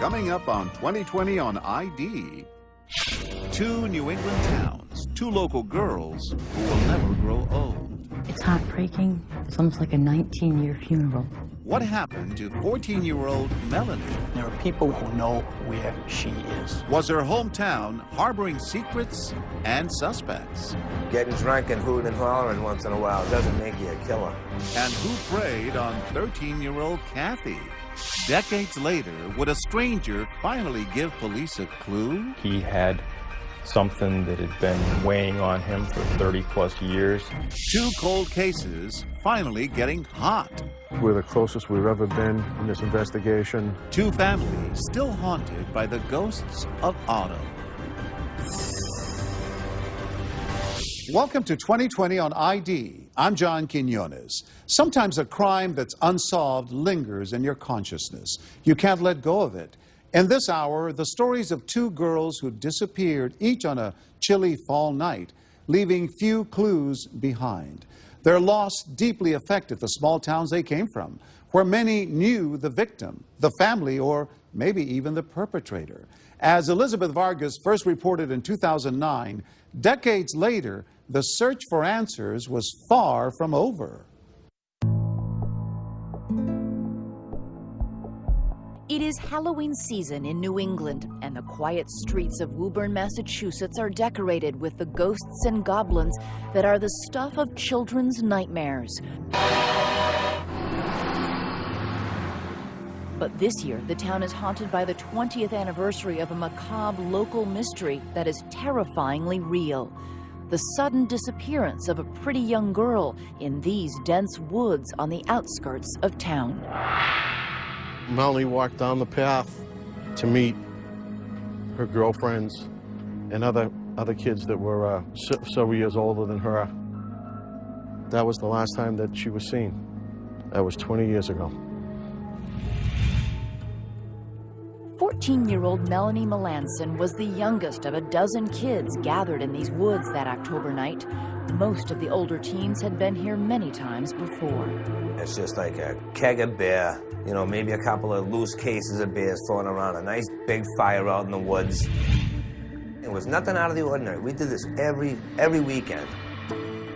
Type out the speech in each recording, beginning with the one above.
Coming up on 2020 on ID, 2 New England towns, 2 local girls who will never grow old. It's heartbreaking. It's almost like a 19-year funeral. What happened to 14-year-old Melanie? There are people who know where she is. Was her hometown harboring secrets and suspects? Getting drunk and hooting and hollering once in a while doesn't make you a killer. And who preyed on 13-year-old Kathy? Decades later, would a stranger finally give police a clue? He had something that had been weighing on him for 30-plus years. 2 cold cases finally getting hot. We're the closest we've ever been in this investigation. 2 families still haunted by the ghosts of autumn. Welcome to 2020 on ID. I'm John Quinones. Sometimes a crime that's unsolved lingers in your consciousness. You can't let go of it. In this hour, the stories of 2 girls who disappeared, each on a chilly fall night, leaving few clues behind. Their loss deeply affected the small towns they came from, where many knew the victim, the family, or maybe even the perpetrator. As Elizabeth Vargas first reported in 2009, decades later, the search for answers was far from over. It is Halloween season in New England, and the quiet streets of Woburn, Massachusetts are decorated with the ghosts and goblins that are the stuff of children's nightmares. But this year, the town is haunted by the 20th anniversary of a macabre local mystery that is terrifyingly real. The sudden disappearance of a pretty young girl in these dense woods on the outskirts of town. Melanie walked down the path to meet her girlfriends and other kids that were several years older than her. That was the last time that she was seen. That was 20 years ago. 14-year-old Melanie Melanson was the youngest of a dozen kids gathered in these woods that October night. Most of the older teens had been here many times before. It's just like a keg of beer, you know, maybe a couple of loose cases of beers thrown around, a nice big fire out in the woods. It was nothing out of the ordinary. We did this every weekend.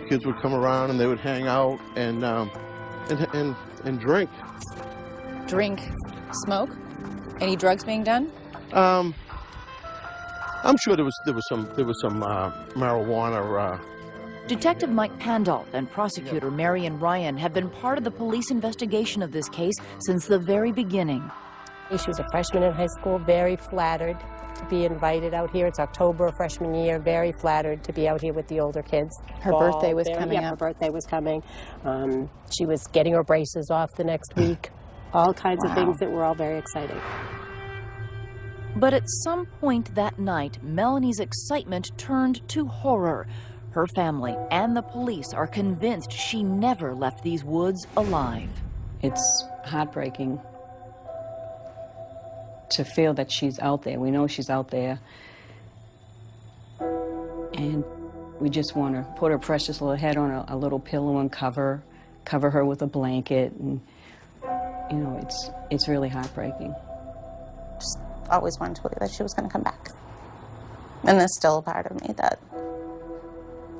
Kids would come around and they would hang out and drink. Drink, smoke? Any drugs being done? I'm sure there was some marijuana. Detective Mike Pandolf and prosecutor Marion Ryan have been part of the police investigation of this case since the very beginning. She was a freshman in high school, very flattered to be invited out here. It's October, freshman year, very flattered to be out here with the older kids. Her birthday was coming up. Her birthday was coming. She was getting her braces off the next week. All kinds of things that were all very exciting. But at some point that night, Melanie's excitement turned to horror. Her family and the police are convinced she never left these woods alive. It's heartbreaking to feel that she's out there. We know she's out there. And we just want to put her precious little head on a little pillow and cover her with a blanket. And, you know, it's really heartbreaking. Just always wanted to believe that she was going to come back. And there's still a part of me that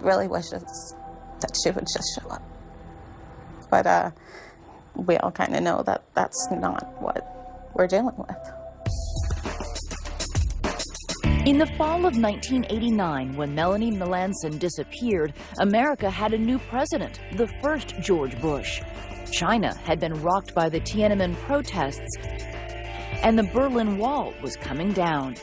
really wishes that she would just show up. But we all kind of know that that's not what we're dealing with. In the fall of 1989, when Melanie Melanson disappeared, America had a new president, the first George Bush. China had been rocked by the Tiananmen protests, and the Berlin Wall was coming down.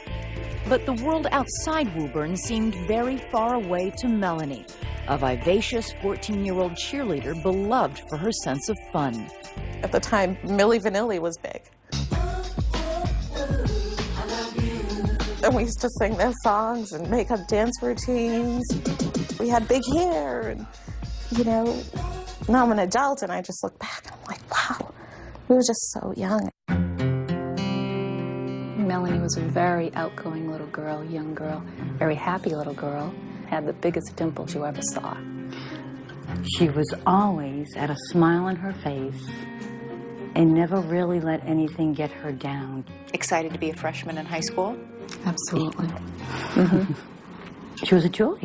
But the world outside Woburn seemed very far away to Melanie, a vivacious 14-year-old cheerleader beloved for her sense of fun. At the time, Milli Vanilli was big. And we used to sing their songs and make up dance routines. We had big hair, and, you know, now I'm an adult and I just look back and I'm like, wow, we were just so young. Melanie was a very outgoing little girl, young girl, very happy little girl, had the biggest dimples you ever saw. She was always at a smile on her face, and never really let anything get her down. Excited to be a freshman in high school? Absolutely. She was a joy.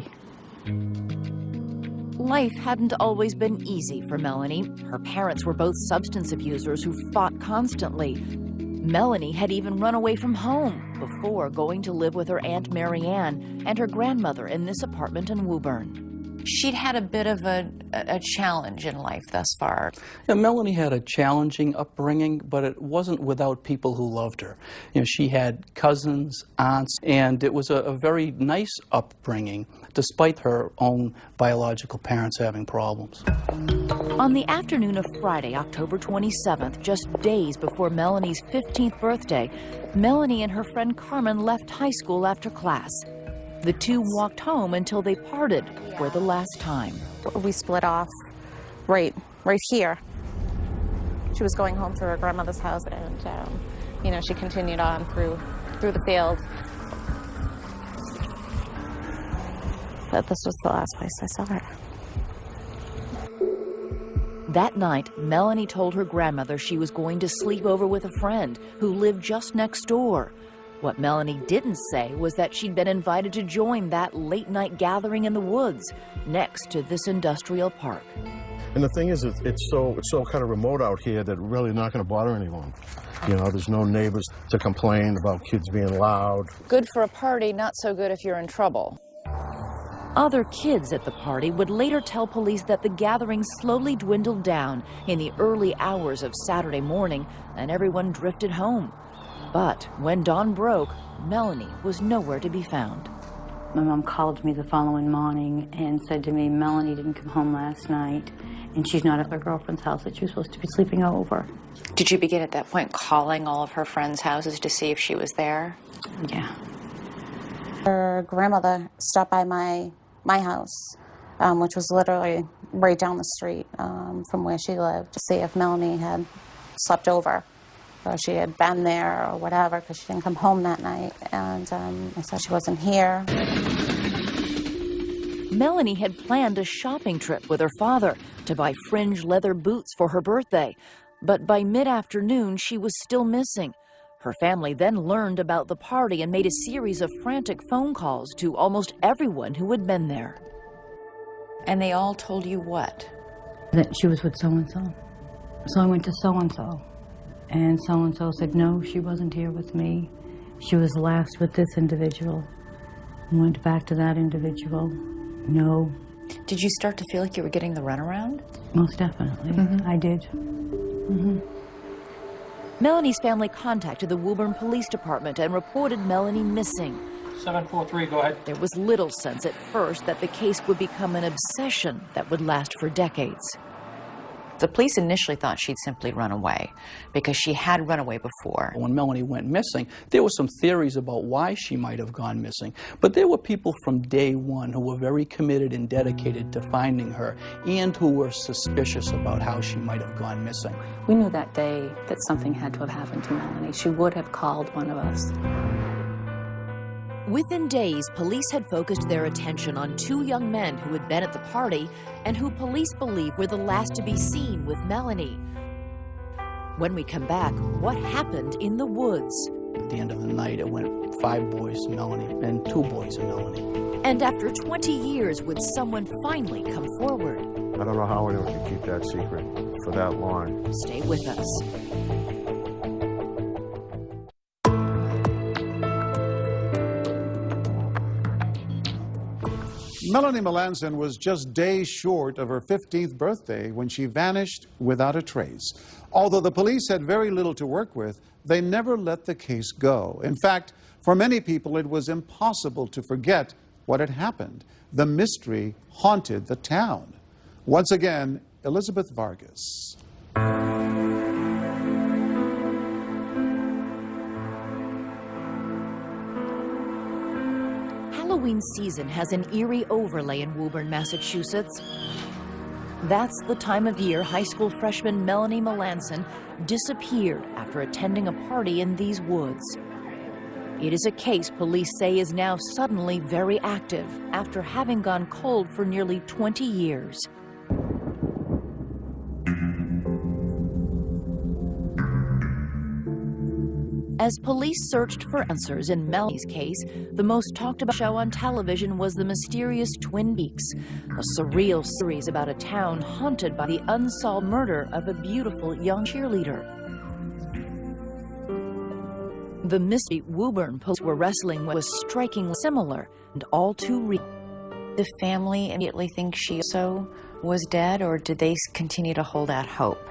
Life hadn't always been easy for Melanie. Her parents were both substance abusers who fought constantly. Melanie had even run away from home before going to live with her Aunt Marianne and her grandmother in this apartment in Woburn. She'd had a bit of a challenge in life thus far. Yeah, Melanie had a challenging upbringing, but it wasn't without people who loved her. You know, she had cousins, aunts, and it was a very nice upbringing, despite her own biological parents having problems. On the afternoon of Friday, October 27th, just days before Melanie's 15th birthday, Melanie and her friend Carmen left high school after class. The two walked home until they parted for the last time. We split off right here. She was going home to her grandmother's house, and you know, she continued on through the field. But this was the last place I saw her. That night, Melanie told her grandmother she was going to sleep over with a friend who lived just next door. What Melanie didn't say was that she'd been invited to join that late-night gathering in the woods next to this industrial park. And the thing is, it's so kind of remote out here that really not going to bother anyone. You know, there's no neighbors to complain about kids being loud. Good for a party, not so good if you're in trouble. Other kids at the party would later tell police that the gathering slowly dwindled down in the early hours of Saturday morning and everyone drifted home. But when dawn broke, Melanie was nowhere to be found. My mom called me the following morning and said to me, Melanie didn't come home last night, and she's not at her girlfriend's house that she was supposed to be sleeping over. Did you begin at that point calling all of her friends' houses to see if she was there? Yeah. Her grandmother stopped by my house, which was literally right down the street from where she lived, to see if Melanie had slept over, or she had been there or whatever, because she didn't come home that night, and I said she wasn't here. Melanie had planned a shopping trip with her father to buy fringe leather boots for her birthday, but by mid-afternoon she was still missing. Her family then learned about the party and made a series of frantic phone calls to almost everyone who had been there. And they all told you what? That she was with so-and-so. So I went to so-and-so. And so-and-so said, no, she wasn't here with me. She was last with this individual. And went back to that individual. No. Did you start to feel like you were getting the runaround? Most definitely. I did. Melanie's family contacted the Woburn Police Department and reported Melanie missing. 743, go ahead. There was little sense at first that the case would become an obsession that would last for decades. The police initially thought she'd simply run away because she had run away before. When Melanie went missing, there were some theories about why she might have gone missing. But there were people from day one who were very committed and dedicated to finding her and who were suspicious about how she might have gone missing. We knew that day that something had to have happened to Melanie. She would have called one of us. Within days, police had focused their attention on two young men who had been at the party and who police believe were the last to be seen with Melanie. When we come back, what happened in the woods? At the end of the night, it went 5 boys to Melanie and 2 boys to Melanie. And after 20 years, would someone finally come forward? I don't know how anyone could keep that secret for that long. Stay with us. Melanie Melanson was just days short of her 15th birthday when she vanished without a trace. Although the police had very little to work with, they never let the case go. In fact, for many people, it was impossible to forget what had happened. The mystery haunted the town. Once again, Elizabeth Vargas. Halloween season has an eerie overlay in Woburn, Massachusetts. That's the time of year high school freshman Melanie Melanson disappeared after attending a party in these woods. It is a case police say is now suddenly very active after having gone cold for nearly 20 years. As police searched for answers in Melanie's case, the most talked about show on television was the mysterious Twin Peaks, a surreal series about a town haunted by the unsolved murder of a beautiful young cheerleader. The mystery Woburn police were wrestling with was strikingly similar and all too real. The family immediately think she also was dead, or did they continue to hold out hope?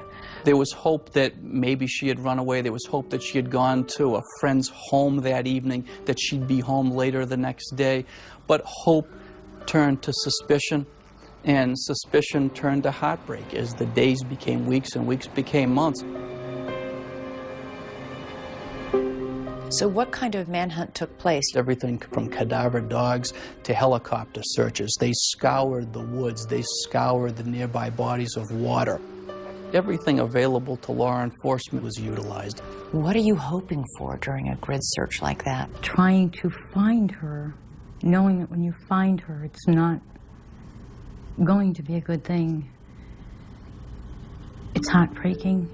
There was hope that maybe she had run away. There was hope that she had gone to a friend's home that evening, that she'd be home later the next day. But hope turned to suspicion, and suspicion turned to heartbreak as the days became weeks and weeks became months. So what kind of manhunt took place? Everything from cadaver dogs to helicopter searches. They scoured the woods. They scoured the nearby bodies of water. Everything available to law enforcement was utilized. What are you hoping for during a grid search like that? Trying to find her, knowing that when you find her, it's not going to be a good thing. It's heartbreaking.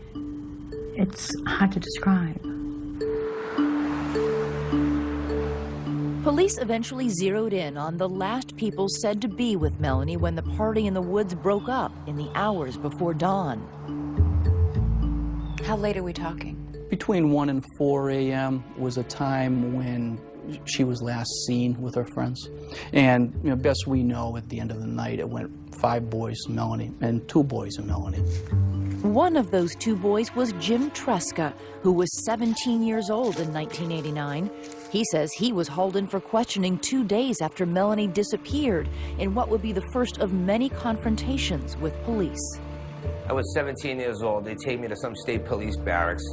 It's hard to describe. Police eventually zeroed in on the last people said to be with Melanie when the party in the woods broke up in the hours before dawn. How late are we talking? Between 1 and 4 a.m. was a time when she was last seen with her friends. And best we know, at the end of the night, it went 5 boys and Melanie, and 2 boys and Melanie. One of those 2 boys was Jim Tresca, who was 17 years old in 1989. He says he was hauled in for questioning 2 days after Melanie disappeared in what would be the first of many confrontations with police. I was 17 years old. They take me to some state police barracks,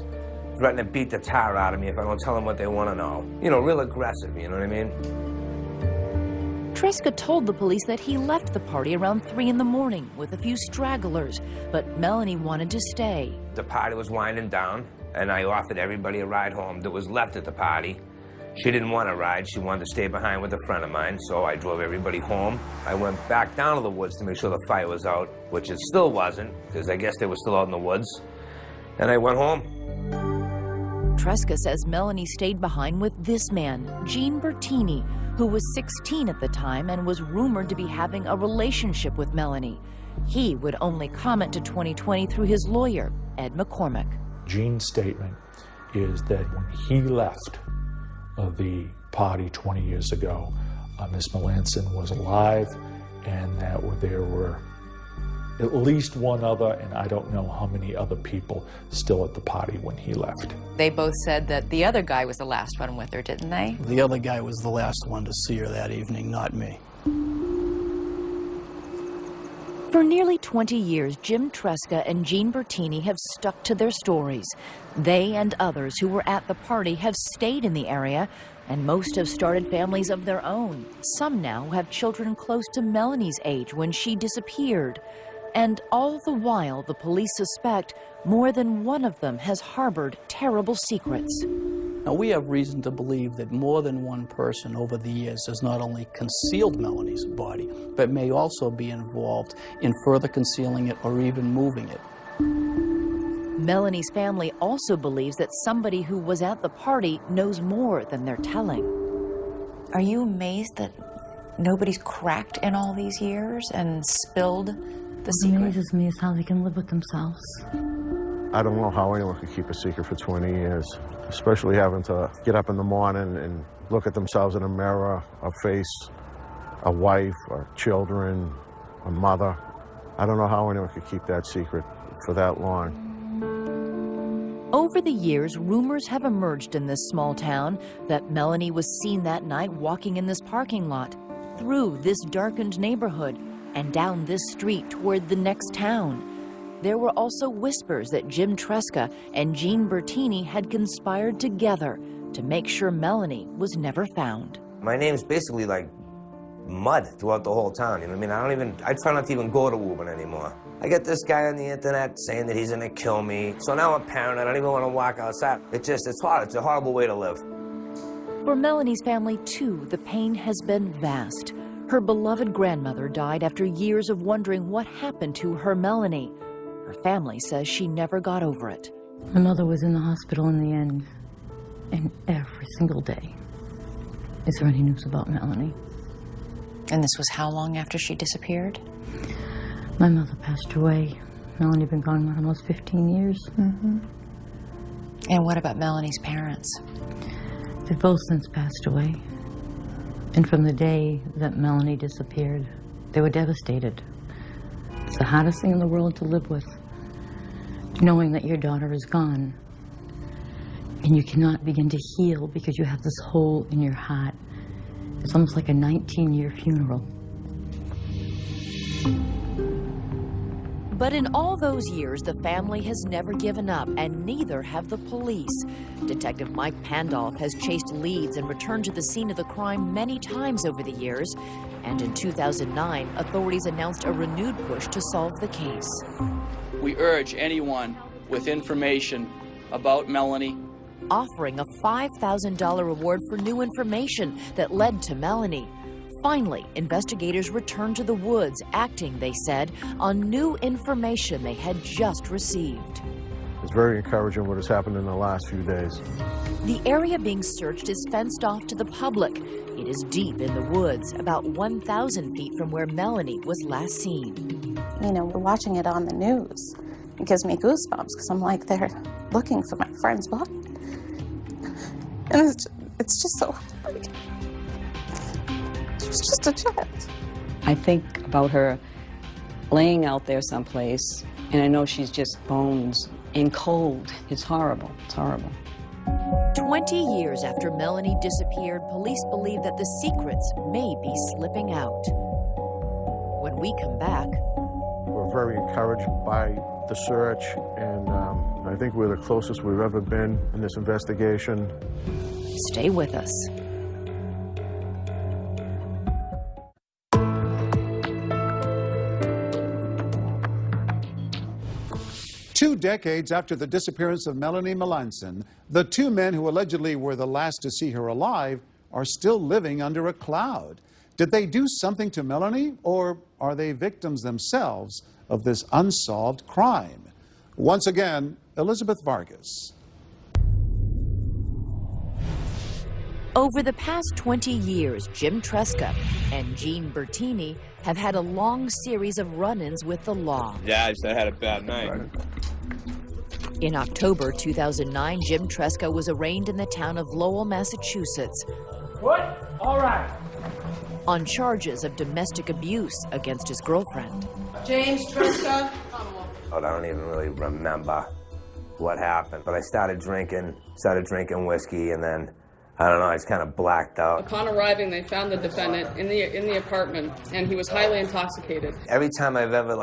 threatening to beat the tar out of me if I don't tell them what they want to know. You know, real aggressive, you know what I mean? Tresca told the police that he left the party around 3 in the morning with a few stragglers, but Melanie wanted to stay. The party was winding down, and I offered everybody a ride home that was left at the party. She didn't want to ride. She wanted to stay behind with a friend of mine, so I drove everybody home. I went back down to the woods to make sure the fire was out, which it still wasn't, because I guess they were still out in the woods. And I went home. Tresca says Melanie stayed behind with this man, Gene Bertini, who was 16 at the time and was rumored to be having a relationship with Melanie. He would only comment to 2020 through his lawyer, Ed McCormick. Gene's statement is that when he left the party 20 years ago, Miss Melanson was alive, and that there were at least one other, and I don't know how many other people still at the party when he left. They both said that the other guy was the last one with her, didn't they? The other guy was the last one to see her that evening, not me. For nearly 20 years, Jim Tresca and Gene Bertini have stuck to their stories. They and others who were at the party have stayed in the area, and most have started families of their own. Some now have children close to Melanie's age when she disappeared. And all the while, the police suspect more than one of them has harbored terrible secrets. Now, we have reason to believe that more than one person over the years has not only concealed Melanie's body, but may also be involved in further concealing it or even moving it. Melanie's family also believes that somebody who was at the party knows more than they're telling. Are you amazed that nobody's cracked in all these years and spilled the secret? What amazes me is how they can live with themselves. I don't know how anyone could keep a secret for 20 years, especially having to get up in the morning and look at themselves in a mirror, a face, a wife, or children, a mother. I don't know how anyone could keep that secret for that long. Over the years, rumors have emerged in this small town that Melanie was seen that night walking in this parking lot, through this darkened neighborhood, and down this street toward the next town. There were also whispers that Jim Tresca and Gene Bertini had conspired together to make sure Melanie was never found. My name's basically like mud throughout the whole town, you know what I mean? I try not to even go to Woburn anymore. I get this guy on the internet saying that he's gonna kill me. So now I'm paranoid, I don't even wanna walk outside. It's hard, it's a horrible way to live. For Melanie's family too, the pain has been vast. Her beloved grandmother died after years of wondering what happened to her Melanie. Her family says she never got over it. My mother was in the hospital in the end. And every single day, is there any news about Melanie? And this was how long after she disappeared? My mother passed away. Melanie had been gone almost 15 years. Mm-hmm. And what about Melanie's parents? They've both since passed away. And from the day that Melanie disappeared, they were devastated. It's the hardest thing in the world to live with, knowing that your daughter is gone. And you cannot begin to heal because you have this hole in your heart. It's almost like a 19-year funeral. But in all those years, the family has never given up, and neither have the police. Detective Mike Pandolf has chased leads and returned to the scene of the crime many times over the years. And in 2009, authorities announced a renewed push to solve the case. We urge anyone with information about Melanie, offering a $5,000 reward for new information that led to Melanie. Finally, investigators returned to the woods, acting, they said, on new information they had just received. It's very encouraging what has happened in the last few days. The area being searched is fenced off to the public. It is deep in the woods, about 1,000 feet from where Melanie was last seen. You know, we're watching it on the news. It gives me goosebumps because I'm like, they're looking for my friend's body. And it's just so heartbreaking. She's just a child. I think about her laying out there someplace, and I know she's just bones and cold. It's horrible. It's horrible. 20 years after Melanie disappeared, police believe that the secrets may be slipping out. When we come back, we're very encouraged by the search, and I think we're the closest we've ever been in this investigation. Stay with us. Two decades after the disappearance of Melanie Melanson, the two men who allegedly were the last to see her alive are still living under a cloud. Did they do something to Melanie, or are they victims themselves of this unsolved crime? Once again, Elizabeth Vargas. Over the past 20 years, Jim Tresca and Jean Bertini have had a long series of run-ins with the law. Yeah, I just had a bad night. In October 2009, Jim Tresca was arraigned in the town of Lowell, Massachusetts. What? All right. On charges of domestic abuse against his girlfriend. James Tresca. I don't even really remember what happened, but I started drinking whiskey, and then I don't know, I just kind of blacked out. Upon arriving, they found the defendant in the apartment, and he was highly intoxicated. Every time I've ever,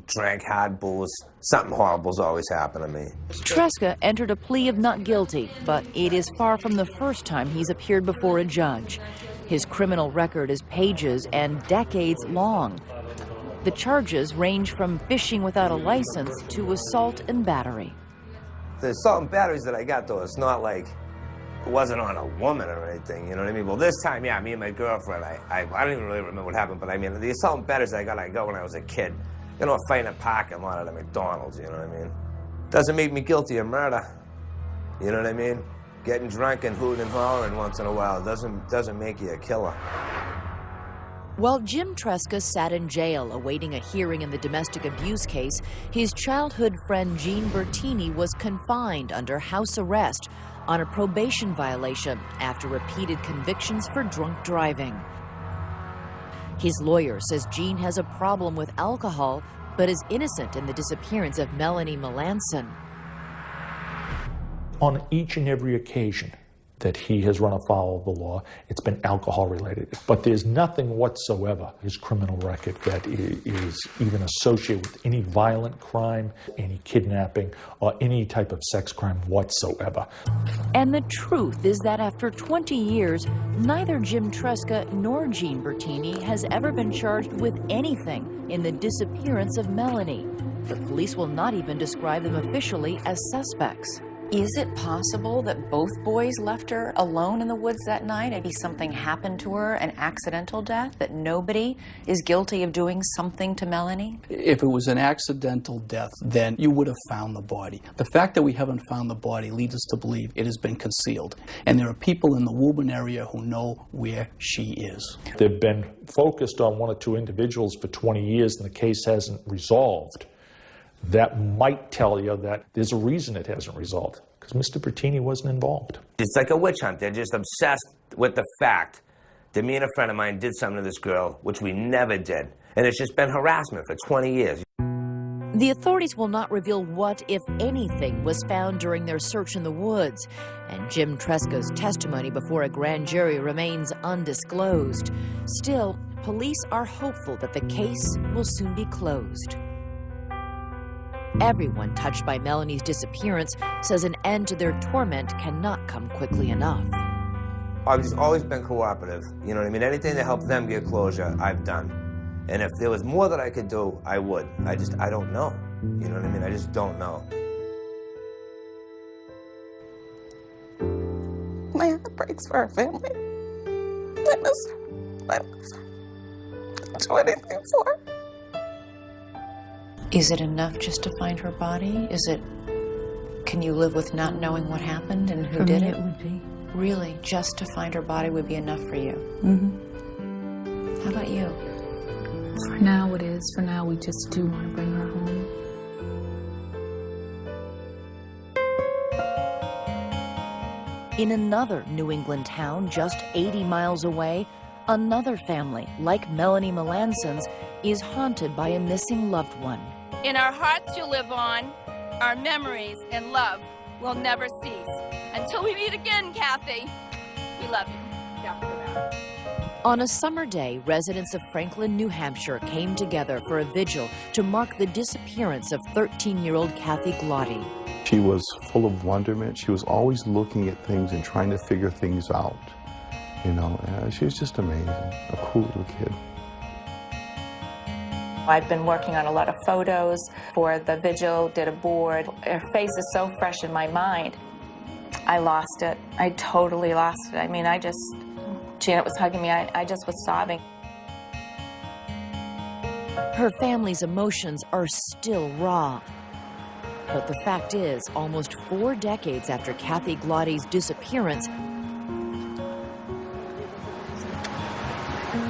drank hard booze, something horrible's always happened to me. Tresca entered a plea of not guilty, but it is far from the first time he's appeared before a judge. His criminal record is pages and decades long. The charges range from fishing without a license to assault and battery. The assault and batteries that I got, though, it's not like it wasn't on a woman or anything, you know what I mean? Well, this time, yeah, me and my girlfriend, I don't even really remember what happened, but I mean, the assault and batteries I got when I was a kid. You know, a fight in a parking lot at a McDonald's, you know what I mean? Doesn't make me guilty of murder, you know what I mean? Getting drunk and hooting and hollering once in a while doesn't make you a killer. While Jim Tresca sat in jail awaiting a hearing in the domestic abuse case, his childhood friend Jean Bertini was confined under house arrest on a probation violation after repeated convictions for drunk driving. His lawyer says Jean has a problem with alcohol, but is innocent in the disappearance of Melanie Melanson. On each and every occasion that he has run afoul of the law, it's been alcohol related. But there's nothing whatsoever, his criminal record, that is even associated with any violent crime, any kidnapping, or any type of sex crime whatsoever. And the truth is that after 20 years, neither Jim Tresca nor Jean Bertini has ever been charged with anything in the disappearance of Melanie. The police will not even describe them officially as suspects. Is it possible that both boys left her alone in the woods that night? Maybe something happened to her, an accidental death, that nobody is guilty of doing something to Melanie? If it was an accidental death, then you would have found the body. The fact that we haven't found the body leads us to believe it has been concealed. And there are people in the Woburn area who know where she is. They've been focused on one or two individuals for 20 years and the case hasn't resolved. That might tell you that there's a reason it hasn't resolved, because Mr. Bertini wasn't involved. It's like a witch hunt. They're just obsessed with the fact that me and a friend of mine did something to this girl, which we never did. And it's just been harassment for 20 years. The authorities will not reveal what, if anything, was found during their search in the woods. And Jim Tresco's testimony before a grand jury remains undisclosed. Still, police are hopeful that the case will soon be closed. Everyone touched by Melanie's disappearance says an end to their torment cannot come quickly enough. I've just always been cooperative, you know what I mean? Anything to help them get closure, I've done. And if there was more that I could do, I would. I don't know. You know what I mean? I just don't know. My heart breaks for our family. I miss her. I miss her. I'll do anything for her. Is it enough just to find her body? Can you live with not knowing what happened and who did it? It would be. Really, just to find her body would be enough for you? Mm-hmm. How about you? For now it is. For now we just do want to bring her home. In another New England town just 80 miles away, another family, like Melanie Melanson's, is haunted by a missing loved one. In our hearts you live on, our memories and love will never cease. Until we meet again, Kathy, we love you. On a summer day, residents of Franklin, New Hampshire came together for a vigil to mark the disappearance of 13-year-old Kathy Glotty. She was full of wonderment. She was always looking at things and trying to figure things out. You know, she was just amazing, a cool little kid. I've been working on a lot of photos for the vigil, did a board. Her face is so fresh in my mind. I lost it. I totally lost it. I mean, Janet was hugging me, I just was sobbing. Her family's emotions are still raw. But the fact is, almost 4 decades after Kathy Glotty's disappearance,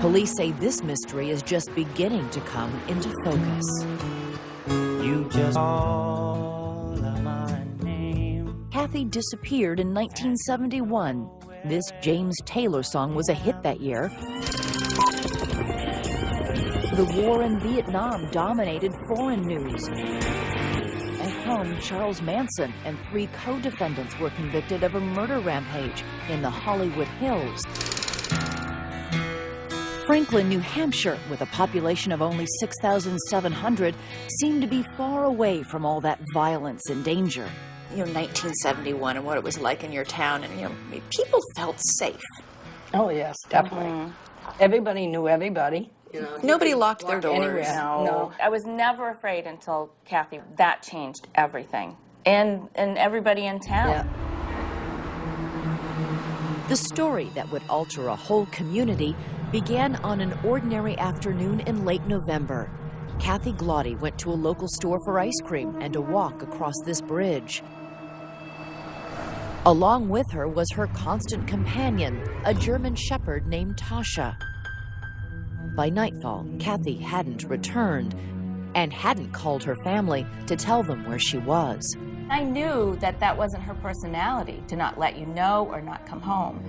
police say this mystery is just beginning to come into focus. You just call my name. Kathy disappeared in 1971. This James Taylor song was a hit that year. The war in Vietnam dominated foreign news. At home, Charles Manson and 3 co-defendants were convicted of a murder rampage in the Hollywood Hills. Franklin, New Hampshire, with a population of only 6,700, seemed to be far away from all that violence and danger. You know, 1971 and what it was like in your town, and, you know, people felt safe. Oh, yes, definitely. Everybody knew everybody. You know, nobody locked their doors. Anywhere. No. I was never afraid until Kathy. That changed everything. And everybody in town. Yeah. The story that would alter a whole community began on an ordinary afternoon in late November. Kathy Glotty went to a local store for ice cream and a walk across this bridge. Along with her was her constant companion, a German shepherd named Tasha. By nightfall, Kathy hadn't returned and hadn't called her family to tell them where she was. I knew that that wasn't her personality, to not let you know or not come home.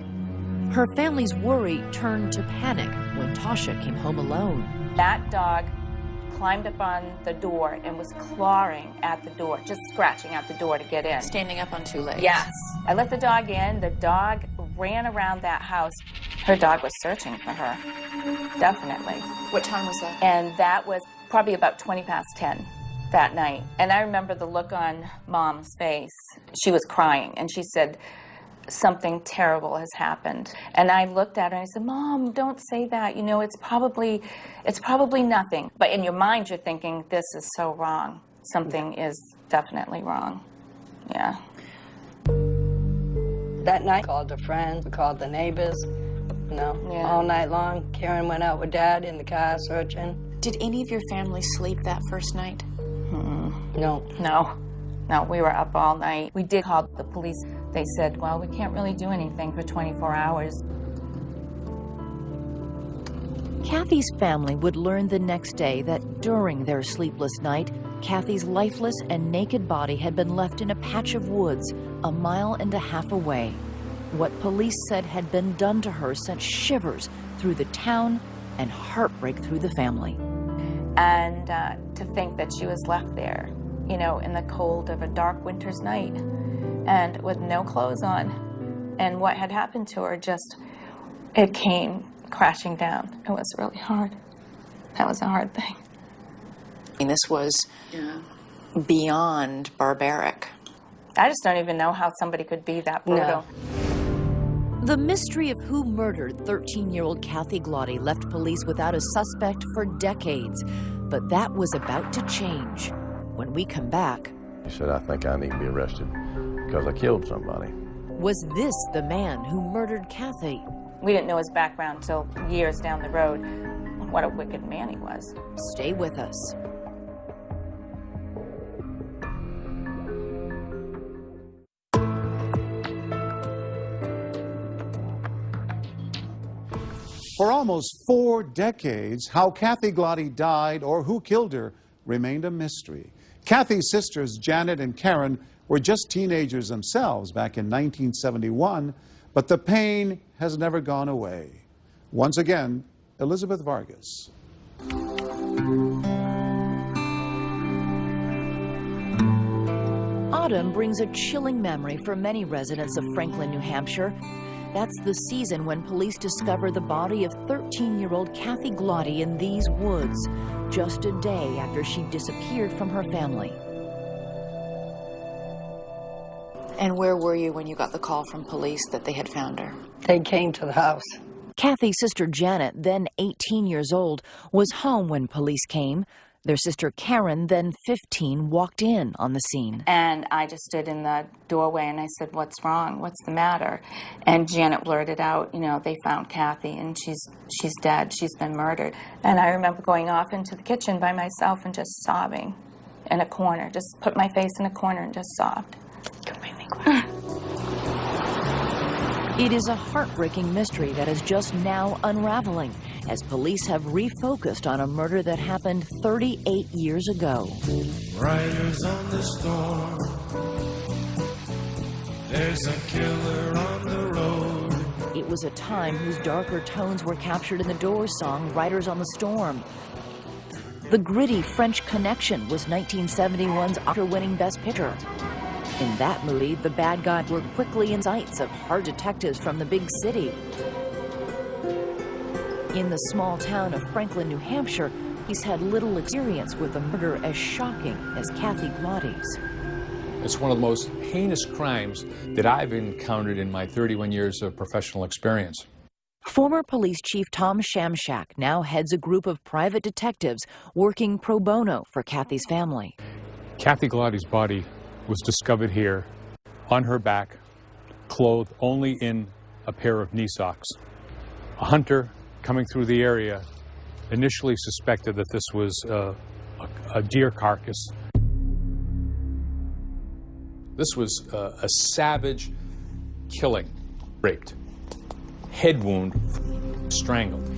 Her family's worry turned to panic when Tasha came home alone. That dog climbed up on the door and was clawing at the door, just scratching at the door to get in. Standing up on 2 legs. Yes. I let the dog in. The dog ran around that house. Her dog was searching for her, definitely. What time was that? And that was probably about 20 past 10 that night. And I remember the look on Mom's face. She was crying, and she said, something terrible has happened. And I looked at her and I said, Mom, don't say that. You know, it's probably nothing. But in your mind, you're thinking, this is so wrong. Something is definitely wrong. Yeah. That night, called a friend, we called the neighbors, you know, all night long. Karen went out with Dad in the car searching. Did any of your family sleep that first night? No. No, we were up all night. We did call the police. They said, well, we can't really do anything for 24 hours. Kathy's family would learn the next day that during their sleepless night, Kathy's lifeless and naked body had been left in a patch of woods 1.5 miles away. What police said had been done to her sent shivers through the town and heartbreak through the family. And to think that she was left there, you know, in the cold of a dark winter's night and with no clothes on. And what had happened to her it came crashing down. It was really hard. That was a hard thing. I mean, this was beyond barbaric. I just don't even know how somebody could be that brutal. The mystery of who murdered 13-year-old Kathy Glotty left police without a suspect for decades. But that was about to change. When we come back... He said, I think I need to be arrested because I killed somebody. Was this the man who murdered Kathy? We didn't know his background till years down the road. What a wicked man he was. Stay with us. For almost 4 decades, how Kathy Glotty died or who killed her remained a mystery. Kathy's sisters, Janet and Karen, were just teenagers themselves back in 1971, but the pain has never gone away. Once again, Elizabeth Vargas. Autumn brings a chilling memory for many residents of Franklin, New Hampshire. That's the season when police discover the body of 13-year-old Kathy Glotty in these woods, just a day after she disappeared from her family. And where were you when you got the call from police that they had found her? They came to the house. Kathy's sister Janet, then 18 years old, was home when police came. Their sister Karen, then 15, walked in on the scene. And I just stood in the doorway and I said, what's wrong? What's the matter? And Janet blurted out, you know, they found Kathy and she's dead. She's been murdered. And I remember going off into the kitchen by myself and just sobbing in a corner. Just put my face in a corner and just sobbed. Don't make me cry. It is a heartbreaking mystery that is just now unraveling as police have refocused on a murder that happened 38 years ago. Riders on the storm. There's a killer on the road. It was a time whose darker tones were captured in the Doors song Riders on the Storm. The gritty French Connection was 1971's Oscar-winning Best Picture. In that movie, the bad guys were quickly in sights of hard detectives from the big city. In the small town of Franklin, New Hampshire, he's had little experience with a murder as shocking as Kathy Glotty's. It's one of the most heinous crimes that I've encountered in my 31 years of professional experience. Former Police Chief Tom Shamshak now heads a group of private detectives working pro bono for Kathy's family. Kathy Glotty's body was discovered here on her back, clothed only in a pair of knee socks. A hunter coming through the area initially suspected that this was a deer carcass. This was a savage killing, raped, head wound, strangled,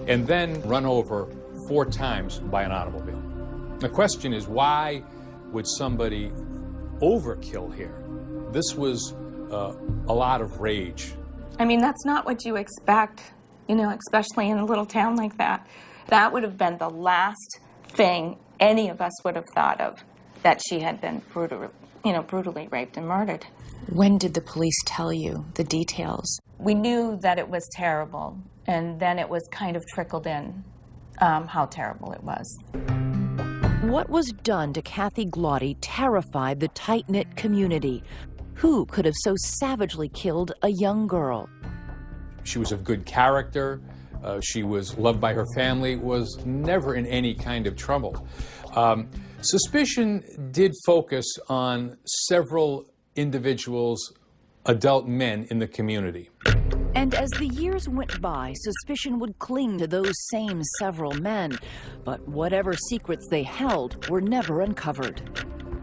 and then run over 4 times by an automobile. The question is, why would somebody overkill here? This was a lot of rage. I mean, that's not what you expect, you know, especially in a little town like that. That would have been the last thing any of us would have thought of, that she had been brutally raped and murdered. When did the police tell you the details? We knew that it was terrible, and then it was kind of trickled in how terrible it was. What was done to Kathy Glotty terrified the tight-knit community. Who could have so savagely killed a young girl? She was of good character. She was loved by her family, was never in any kind of trouble. Suspicion did focus on several individuals adult men in the community. And as the years went by, suspicion would cling to those same several men. But whatever secrets they held were never uncovered.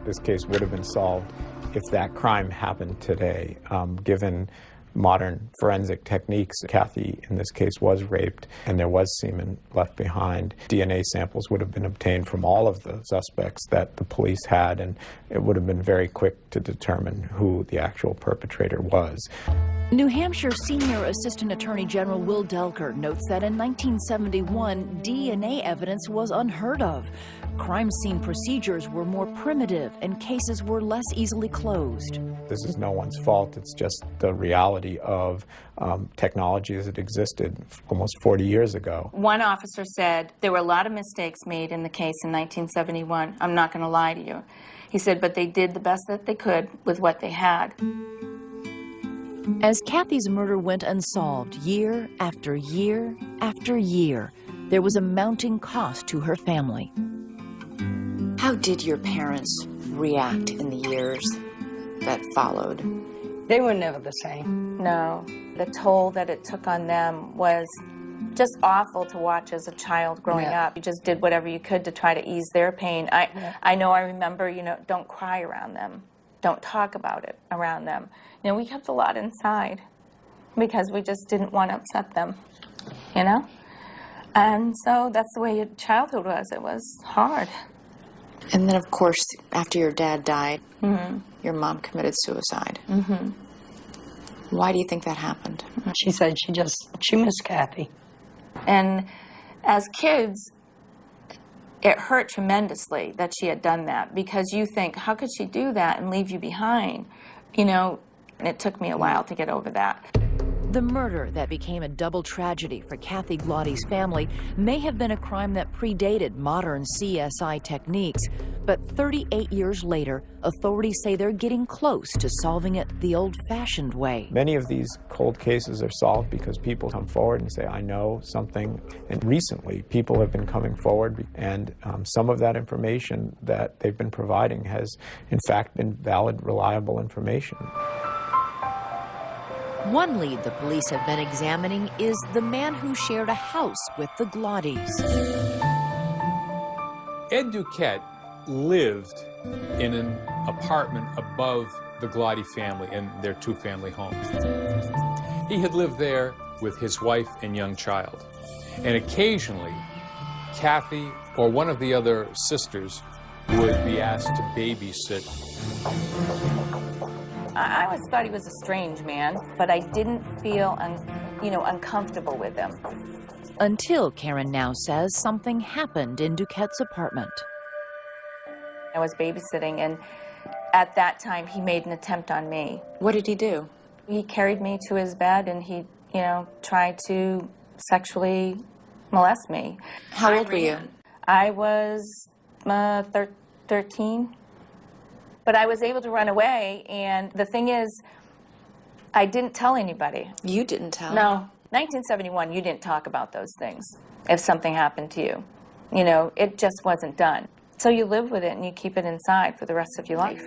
This case would have been solved if that crime happened today, given modern forensic techniques. Kathy, in this case, was raped, and there was semen left behind. DNA samples would have been obtained from all of the suspects that the police had, and it would have been very quick to determine who the actual perpetrator was. New Hampshire Senior Assistant Attorney General Will Delker notes that in 1971, DNA evidence was unheard of. Crime scene procedures were more primitive and cases were less easily closed. This is no one's fault. It's just the reality of technology as it existed almost 40 years ago. One officer said there were a lot of mistakes made in the case in 1971. I'm not going to lie to you. He said, but they did the best that they could with what they had. As Kathy's murder went unsolved year after year after year, there was a mounting cost to her family. How did your parents react in the years that followed? They were never the same. No. The toll that it took on them was just awful to watch as a child growing up. You just did whatever you could to try to ease their pain. I know I remember, you know, don't cry around them. Don't talk about it around them. You know, we kept a lot inside because we just didn't want to upset them, you know? And so that's the way your childhood was. It was hard. And then, of course, after your dad died, your mom committed suicide. Why do you think that happened? She said she missed Kathy. And as kids, it hurt tremendously that she had done that, because you think, how could she do that and leave you behind? You know, and it took me a while to get over that. The murder that became a double tragedy for Kathy Glotti's family may have been a crime that predated modern CSI techniques, but 38 years later, authorities say they're getting close to solving it the old-fashioned way. Many of these cold cases are solved because people come forward and say, I know something. And recently, people have been coming forward, and some of that information that they've been providing has, in fact, been valid, reliable information. One lead the police have been examining is the man who shared a house with the Glottis. Ed Duquette lived in an apartment above the Glotti family in their two-family home. He had lived there with his wife and young child. And occasionally, Kathy or one of the other sisters would be asked to babysit. I always thought he was a strange man, but I didn't feel, uncomfortable with him. Until Karen now says something happened in Duquette's apartment. I was babysitting, and at that time, he made an attempt on me. What did he do? He carried me to his bed, and he, tried to sexually molest me. How old were you? I was 13. But I was able to run away, and the thing is, I didn't tell anybody. You didn't tell? No. 1971, you didn't talk about those things if something happened to you. You know, it just wasn't done. So you live with it and you keep it inside for the rest of your life.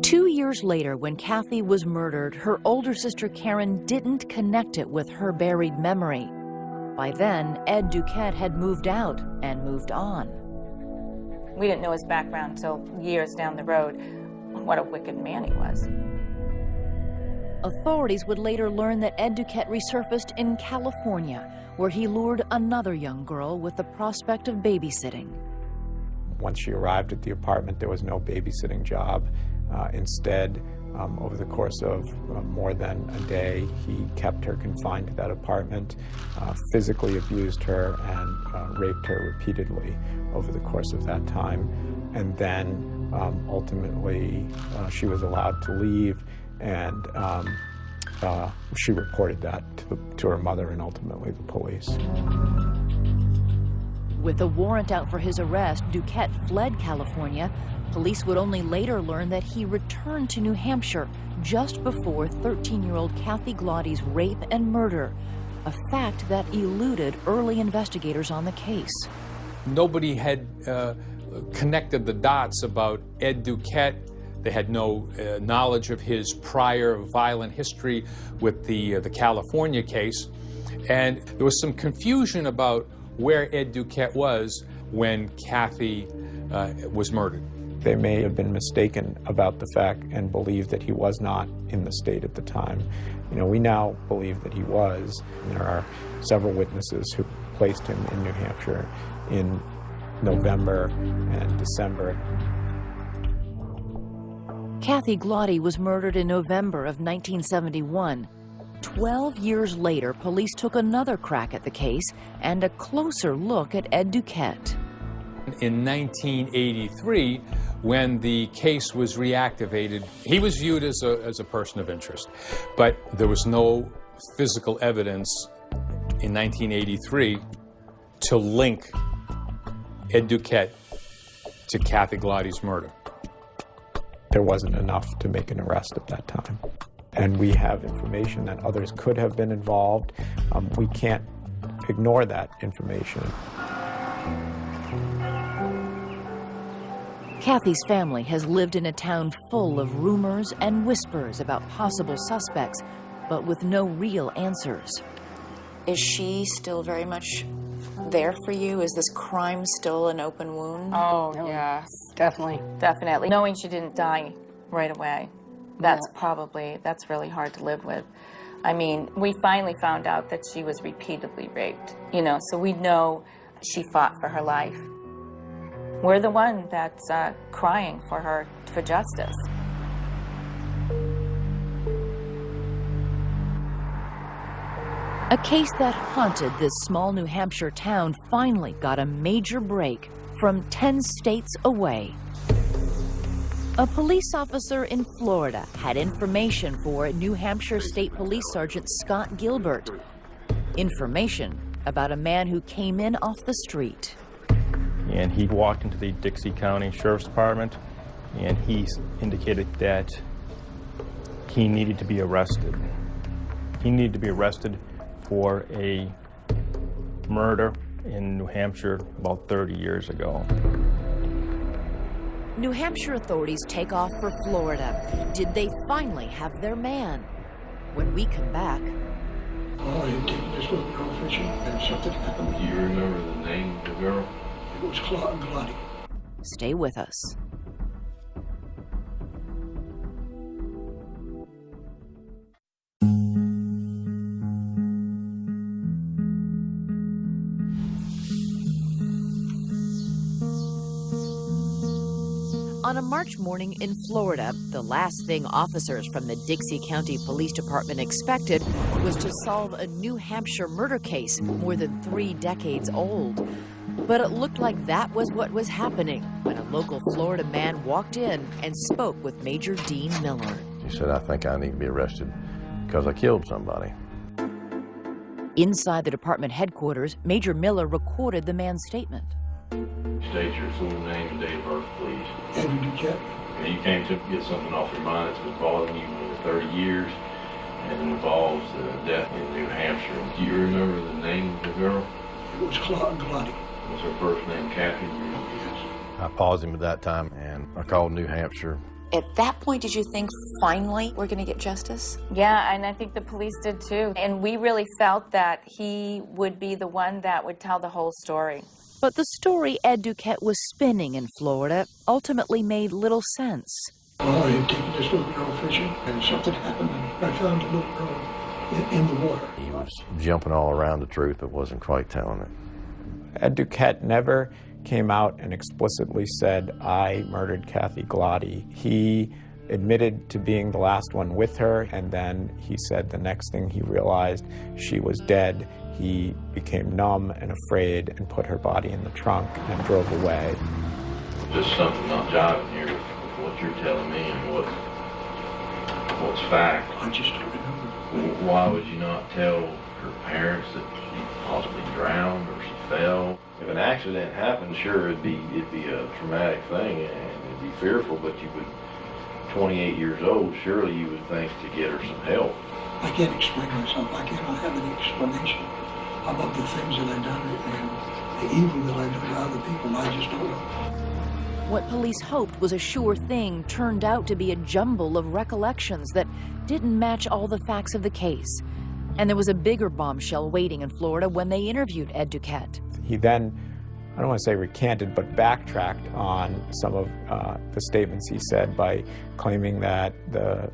2 years later, when Kathy was murdered, her older sister Karen didn't connect it with her buried memory. By then, Ed Duquette had moved out and moved on. We didn't know his background until years down the road. What a wicked man he was. Authorities would later learn that Ed Duquette resurfaced in California, where he lured another young girl with the prospect of babysitting. Once she arrived at the apartment, there was no babysitting job. Instead, over the course of more than a day, he kept her confined to that apartment, physically abused her, and raped her repeatedly over the course of that time. And then ultimately she was allowed to leave, and she reported that to her mother and ultimately the police. With a warrant out for his arrest, Duquette fled California. Police would only later learn that he returned to New Hampshire just before 13-year-old Kathy Glotti's rape and murder, a fact that eluded early investigators on the case. Nobody had connected the dots about Ed Duquette They had no knowledge of his prior violent history with the California case. And there was some confusion about where Ed Duquette was when Kathy was murdered. They may have been mistaken about the fact and believed that he was not in the state at the time. You know, we now believe that he was. There are several witnesses who placed him in New Hampshire in November and December. Kathy Glotty was murdered in November of 1971. 12 years later, police took another crack at the case and a closer look at Ed Duquette. In 1983, when the case was reactivated, he was viewed as a person of interest. But there was no physical evidence in 1983 to link Ed Duquette to Kathy Glotty's murder. There wasn't enough to make an arrest at that time. And we have information that others could have been involved. We can't ignore that information. Kathy's family has lived in a town full of rumors and whispers about possible suspects, but with no real answers. Is she still very much there for you? Is this crime still an open wound? Oh, yes. Definitely. Definitely. Knowing she didn't die right away, that's really hard to live with. I mean, we finally found out that she was repeatedly raped, you know, so we know she fought for her life. We're the one that's crying for her, for justice. A case that haunted this small New Hampshire town finally got a major break from 10 states away. A police officer in Florida had information for New Hampshire State Police Sergeant Scott Gilbert. Information about a man who came in off the street. And he walked into the Dixie County Sheriff's Department, and he indicated that he needed to be arrested. He needed to be arrested for a murder in New Hampshire about 30 years ago. New Hampshire authorities take off for Florida. Did they finally have their man? When we come back... Oh, I taking this little girl fishing and something happened. Do you remember the name of the girl? It was Glotty. Stay with us. On a March morning in Florida, the last thing officers from the Dixie County Police Department expected was to solve a New Hampshire murder case more than 3 decades old. But it looked like that was what was happening when a local Florida man walked in and spoke with Major Dean Miller. He said, I think I need to be arrested because I killed somebody. Inside the department headquarters, Major Miller recorded the man's statement. State your full name and date of birth, please. Ed Duquette. Okay, you came to get something off your mind that's been bothering you for 30 years, and it involves death in New Hampshire. Do you remember the name of the girl? It was Glotty. Was her first name Kathy? Yes. I paused him at that time, and I called New Hampshire. At that point, did you think, finally, we're going to get justice? Yeah, and I think the police did too. And we really felt that he would be the one that would tell the whole story. But the story Ed Duquette was spinning in Florida ultimately made little sense. Well, I had taken this little girl fishing, and something happened, and I found the little girl in the water. He was jumping all around the truth, but wasn't quite telling it. Ed Duquette never came out and explicitly said, I murdered Kathy Glotty. He admitted to being the last one with her, and then he said the next thing he realized she was dead. He became numb and afraid and put her body in the trunk and drove away. Just something not jiving here with what you're telling me and what's fact. I just don't remember. Why would you not tell her parents that she possibly drowned or she fell? If an accident happened, sure, it'd be a traumatic thing and it'd be fearful, but you would, 28 years old, surely you would think to get her some help. I can't explain myself. I cannot have any explanation about the things that I've done and the evil that I've done to other people. I just don't know. What police hoped was a sure thing turned out to be a jumble of recollections that didn't match all the facts of the case. And there was a bigger bombshell waiting in Florida when they interviewed Ed Duquette. He then, I don't want to say recanted, but backtracked on some of the statements he said by claiming that the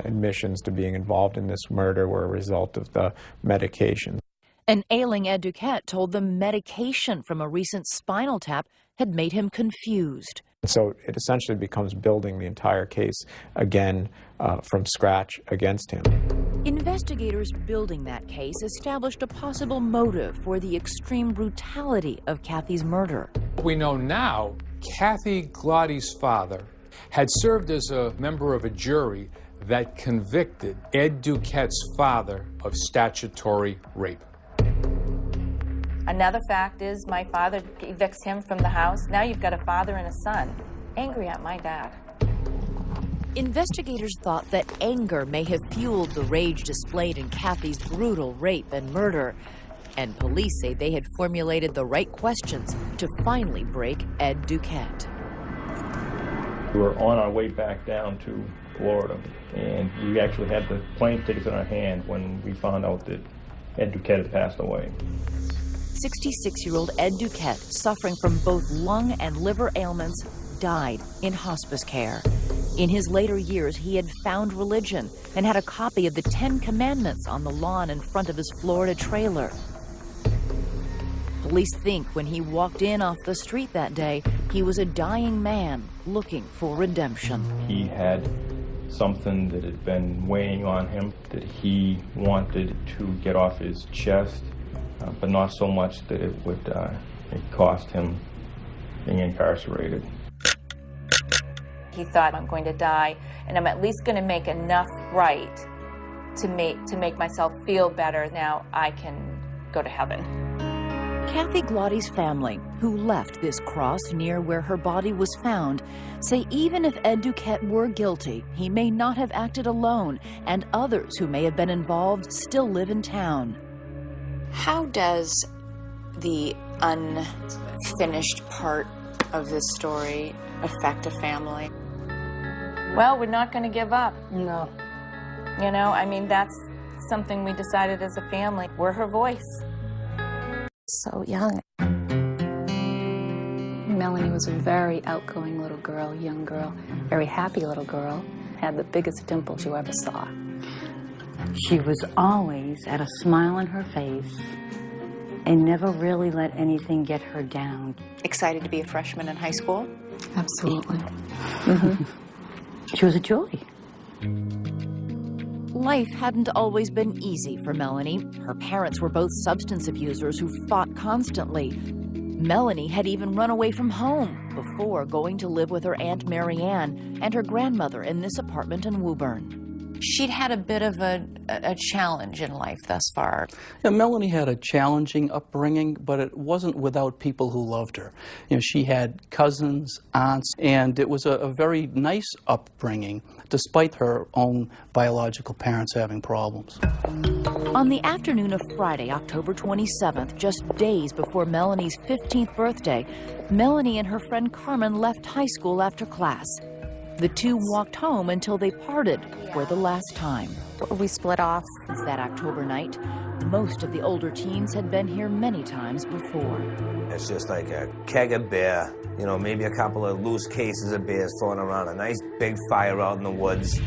admissions to being involved in this murder were a result of the medication. An ailing Ed Duquette told them medication from a recent spinal tap had made him confused. So it essentially becomes building the entire case again from scratch against him. Investigators building that case established a possible motive for the extreme brutality of Kathy's murder. We know now Kathy Glotti's father had served as a member of a jury that convicted Ed Duquette's father of statutory rape. Another fact is my father evicts him from the house. Now you've got a father and a son angry at my dad. Investigators thought that anger may have fueled the rage displayed in Kathy's brutal rape and murder. And police say they had formulated the right questions to finally break Ed Duquette. We were on our way back down to Florida, and we actually had the plane tickets in our hand when we found out that Ed Duquette had passed away. 66-year-old Ed Duquette, suffering from both lung and liver ailments, died in hospice care. In his later years, he had found religion and had a copy of the 10 Commandments on the lawn in front of his Florida trailer. Police think when he walked in off the street that day, he was a dying man looking for redemption. He had something that had been weighing on him that he wanted to get off his chest, but not so much that it would cost him being incarcerated. He thought, I'm going to die, and I'm at least going to make enough right to make myself feel better. Now I can go to heaven. Kathy Glotti's family, who left this cross near where her body was found, say even if Ed Duquette were guilty, he may not have acted alone, and others who may have been involved still live in town. How does the unfinished part of this story affect a family? Well, we're not going to give up. No. You know, I mean, that's something we decided as a family. We're her voice. So young. Melanie was a very outgoing little girl, young girl, very happy little girl, had the biggest dimples you ever saw. She was always at a smile on her face and never really let anything get her down. Excited to be a freshman in high school? Absolutely. Mm-hmm. She was a joy. Life hadn't always been easy for Melanie. Her parents were both substance abusers who fought constantly. Melanie had even run away from home before going to live with her Aunt Marianne and her grandmother in this apartment in Woburn. She'd had a bit of a challenge in life thus far. Yeah, Melanie had a challenging upbringing, but it wasn't without people who loved her. You know, she had cousins, aunts, and it was a very nice upbringing, despite her own biological parents having problems. On the afternoon of Friday, October 27th, just days before Melanie's 15th birthday, Melanie and her friend Carmen left high school after class. The two walked home until they parted for the last time. We split off. Since that October night, most of the older teens had been here many times before. It's just like a keg of beer, you know, maybe a couple of loose cases of beers thrown around, a nice big fire out in the woods.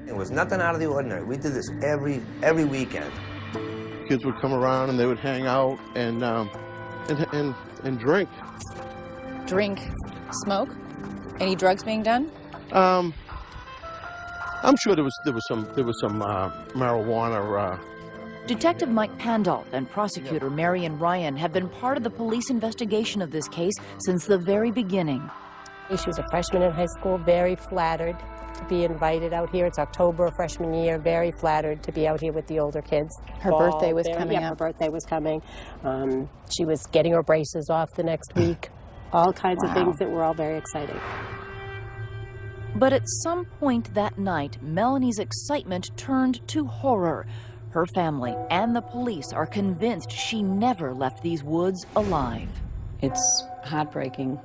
It was nothing out of the ordinary. We did this every weekend. Kids would come around and they would hang out and drink. Drink, smoke? Any drugs being done? I'm sure there was some marijuana. Detective Mike Pandolf and prosecutor Marion Ryan have been part of the police investigation of this case since the very beginning. She was a freshman in high school, very flattered to be invited out here. It's October, freshman year, very flattered to be out here with the older kids. Her birthday was coming up. Her birthday was coming. She was getting her braces off the next week. All kinds of things that were all very exciting. But at some point that night, Melanie's excitement turned to horror. Her family and the police are convinced she never left these woods alive. It's heartbreaking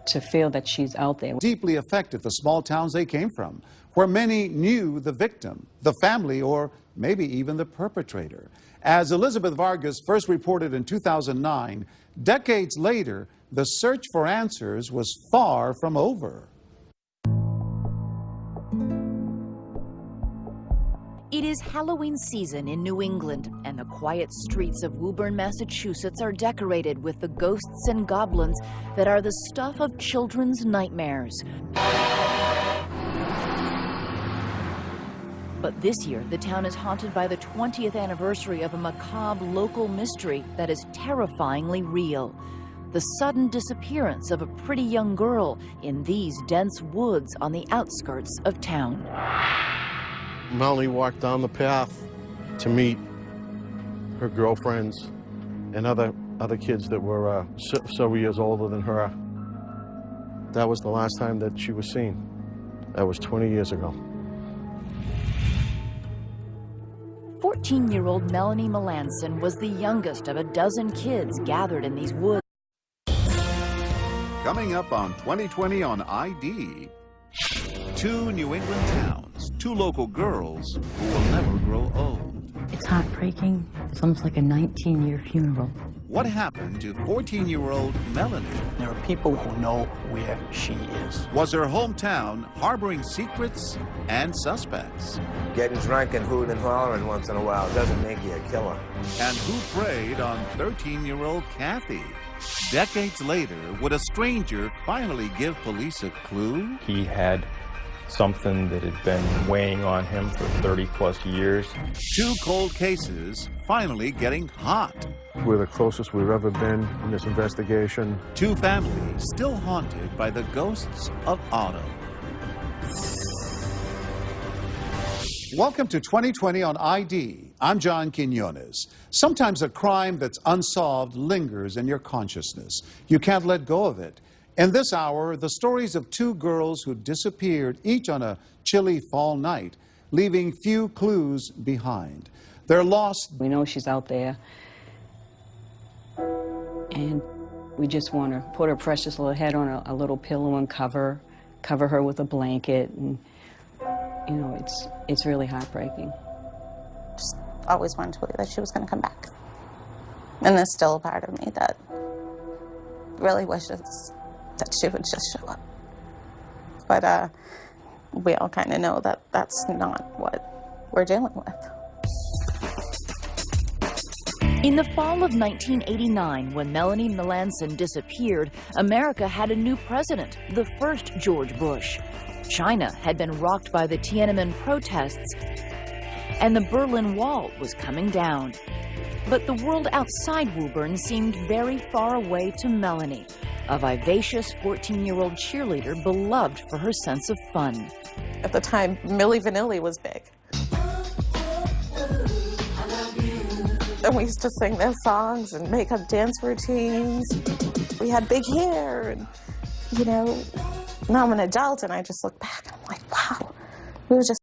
to feel that she's out there. Deeply affected the small towns they came from, where many knew the victim, the family, or maybe even the perpetrator. As Elizabeth Vargas first reported in 2009, decades later, the search for answers was far from over. It is Halloween season in New England, and the quiet streets of Woburn, Massachusetts are decorated with the ghosts and goblins that are the stuff of children's nightmares. But this year, the town is haunted by the 20th anniversary of a macabre local mystery that is terrifyingly real. The sudden disappearance of a pretty young girl in these dense woods on the outskirts of town. Melanie walked down the path to meet her girlfriends and other kids that were several years older than her. That was the last time that she was seen. That was 20 years ago. 14-year-old Melanie Melanson was the youngest of a dozen kids gathered in these woods. Coming up on 2020 on ID, 2 New England towns, 2 local girls who will never grow old. It's heartbreaking. It's almost like a 19-year funeral. What happened to 14-year-old Melanie? There are people who know where she is. Was her hometown harboring secrets and suspects? Getting drunk and hooting and hollering once in a while doesn't make you a killer. And who preyed on 13-year-old Kathy? Decades later, would a stranger finally give police a clue? He had something that had been weighing on him for 30-plus years. 2 cold cases finally getting hot. We're the closest we've ever been in this investigation. 2 families still haunted by the ghosts of Otto. Welcome to 2020 on ID. I'm John Quinones. Sometimes a crime that's unsolved lingers in your consciousness. You can't let go of it. In this hour, the stories of 2 girls who disappeared, each on a chilly fall night, leaving few clues behind. They're lost. We know she's out there, and we just want to put her precious little head on a little pillow and cover her with a blanket, and you know, it's really heartbreaking. Just always wanted to believe that she was going to come back. And there's still a part of me that really wishes that she would just show up. But we all kind of know that that's not what we're dealing with. In the fall of 1989, when Melanie Melanson disappeared, America had a new president, the first George Bush. China had been rocked by the Tiananmen protests, and the Berlin Wall was coming down. But the world outside Woburn seemed very far away to Melanie, a vivacious 14-year-old cheerleader beloved for her sense of fun. At the time, Milli Vanilli was big. And we used to sing their songs and make up dance routines. We had big hair, and, you know, now I'm an adult and I just look back and I'm like, wow, we were just